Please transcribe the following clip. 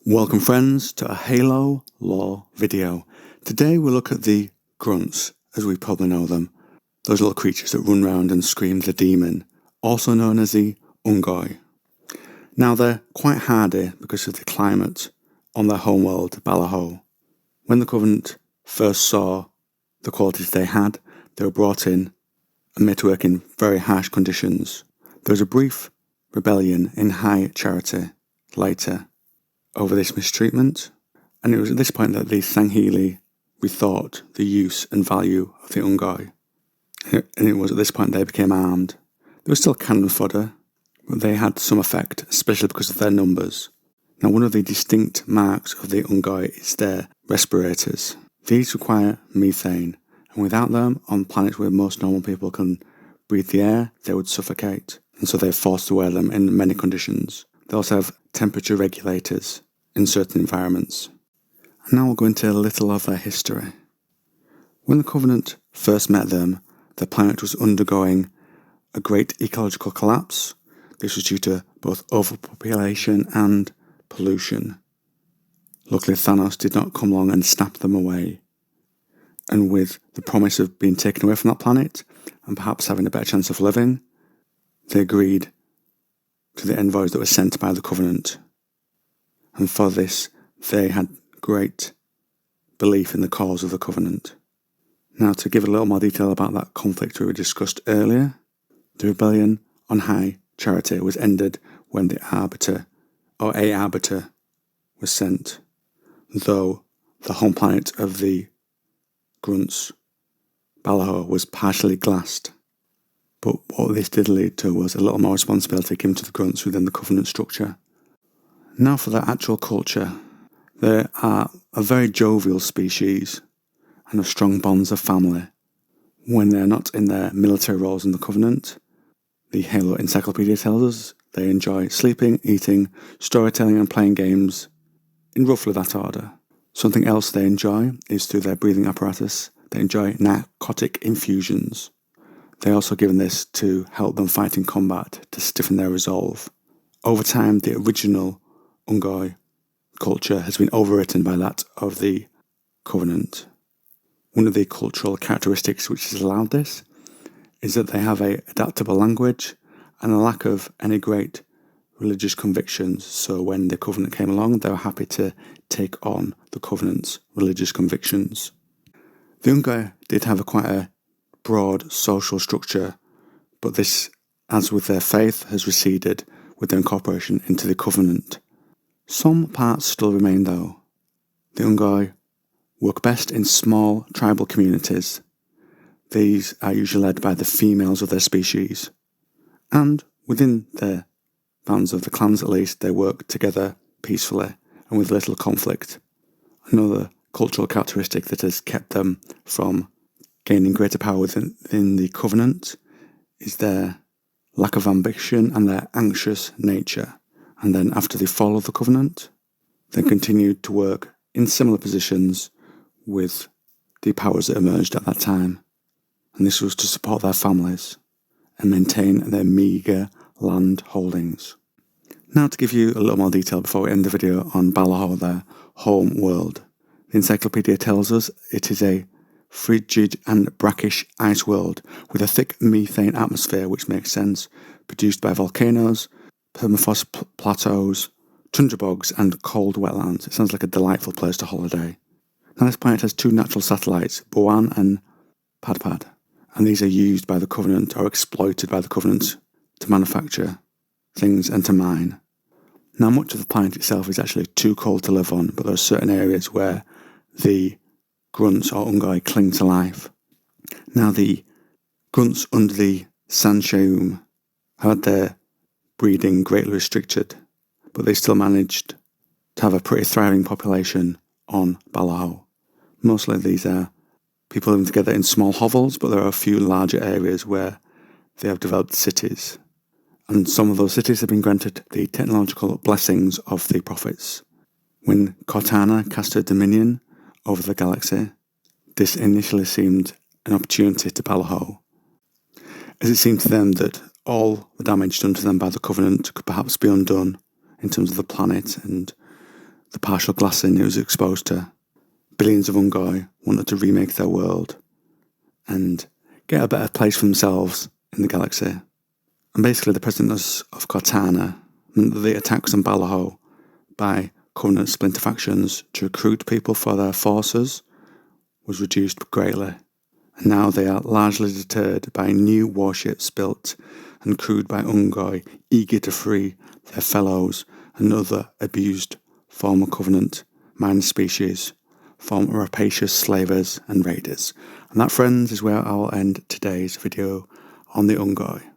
Welcome friends to a Halo lore video. Today we'll look at the Grunts, as we probably know them. Those little creatures that run around and scream the demon, also known as the Ungoi. Now they're quite hardy because of the climate on their homeworld, Balaho. When the Covenant first saw the qualities they had, they were brought in and made to work in very harsh conditions. There was a brief rebellion in high charity later over this mistreatment, and it was at this point that the Sangheili rethought the use and value of the Ungoi, and it was at this point they became armed. They were still cannon fodder, but they had some effect, especially because of their numbers. Now, one of the distinct marks of the Ungoi is their respirators. These require methane, and without them, on planets where most normal people can breathe the air, they would suffocate, and so they're forced to wear them in many conditions. They also have temperature regulators in certain environments. And now we'll go into a little of their history. When the Covenant first met them, the planet was undergoing a great ecological collapse. This was due to both overpopulation and pollution. Luckily, Thanos did not come along and snap them away. And with the promise of being taken away from that planet and perhaps having a better chance of living, they agreed to the envoys that were sent by the Covenant. And for this, they had great belief in the cause of the Covenant. Now, to give a little more detail about that conflict we discussed earlier, the rebellion on High Charity was ended when the Arbiter, or a Arbiter, was sent, though the home planet of the Grunts, Balaho, was partially glassed. But what this did lead to was a little more responsibility given to the Grunts within the Covenant structure. Now for their actual culture. They are a very jovial species and have strong bonds of family. When they're not in their military roles in the Covenant, the Halo Encyclopedia tells us they enjoy sleeping, eating, storytelling and playing games in roughly that order. Something else they enjoy is through their breathing apparatus. They enjoy narcotic infusions. They are also given this to help them fight in combat, to stiffen their resolve. Over time, the original Ungoi culture has been overwritten by that of the Covenant. One of the cultural characteristics which has allowed this is that they have an adaptable language and a lack of any great religious convictions. So when the Covenant came along, they were happy to take on the Covenant's religious convictions. The Ungoi did have quite a broad social structure, but this, as with their faith, has receded with their incorporation into the Covenant. Some parts still remain though. The Ungoi work best in small tribal communities. These are usually led by the females of their species, and within their bands of the clans at least, they work together peacefully and with little conflict. Another cultural characteristic that has kept them from gaining greater power within the Covenant is their lack of ambition and their anxious nature. And then after the fall of the Covenant, they continued to work in similar positions with the powers that emerged at that time. And this was to support their families and maintain their meagre land holdings. Now to give you a little more detail before we end the video on Balaho, their home world. The encyclopedia tells us it is a frigid and brackish ice world with a thick methane atmosphere, which makes sense, produced by volcanoes, permafrost plateaus, tundra bogs and cold wetlands. It sounds like a delightful place to holiday. Now this planet has two natural satellites, Buan and Padpad, and these are used by the Covenant or exploited by the Covenant to manufacture things and to mine. Now much of the planet itself is actually too cold to live on, but there are certain areas where the Grunts or Ungoi cling to life. Now the Grunts under the Sansheum had their breeding greatly restricted, but they still managed to have a pretty thriving population on Balaho. Mostly these are people living together in small hovels, but there are a few larger areas where they have developed cities. And some of those cities have been granted the technological blessings of the prophets. When Cortana cast her dominion over the galaxy, this initially seemed an opportunity to Balaho, as it seemed to them that all the damage done to them by the Covenant could perhaps be undone in terms of the planet and the partial glassing it was exposed to. Billions of Ungoi wanted to remake their world and get a better place for themselves in the galaxy. And basically the presence of Cortana meant that the attacks on Balaho by Covenant splinter factions to recruit people for their forces was reduced greatly. And now they are largely deterred by new warships built and crewed by Ungoi eager to free their fellows and other abused former Covenant minor species, former rapacious slavers and raiders. And that, friends, is where I'll end today's video on the Ungoi.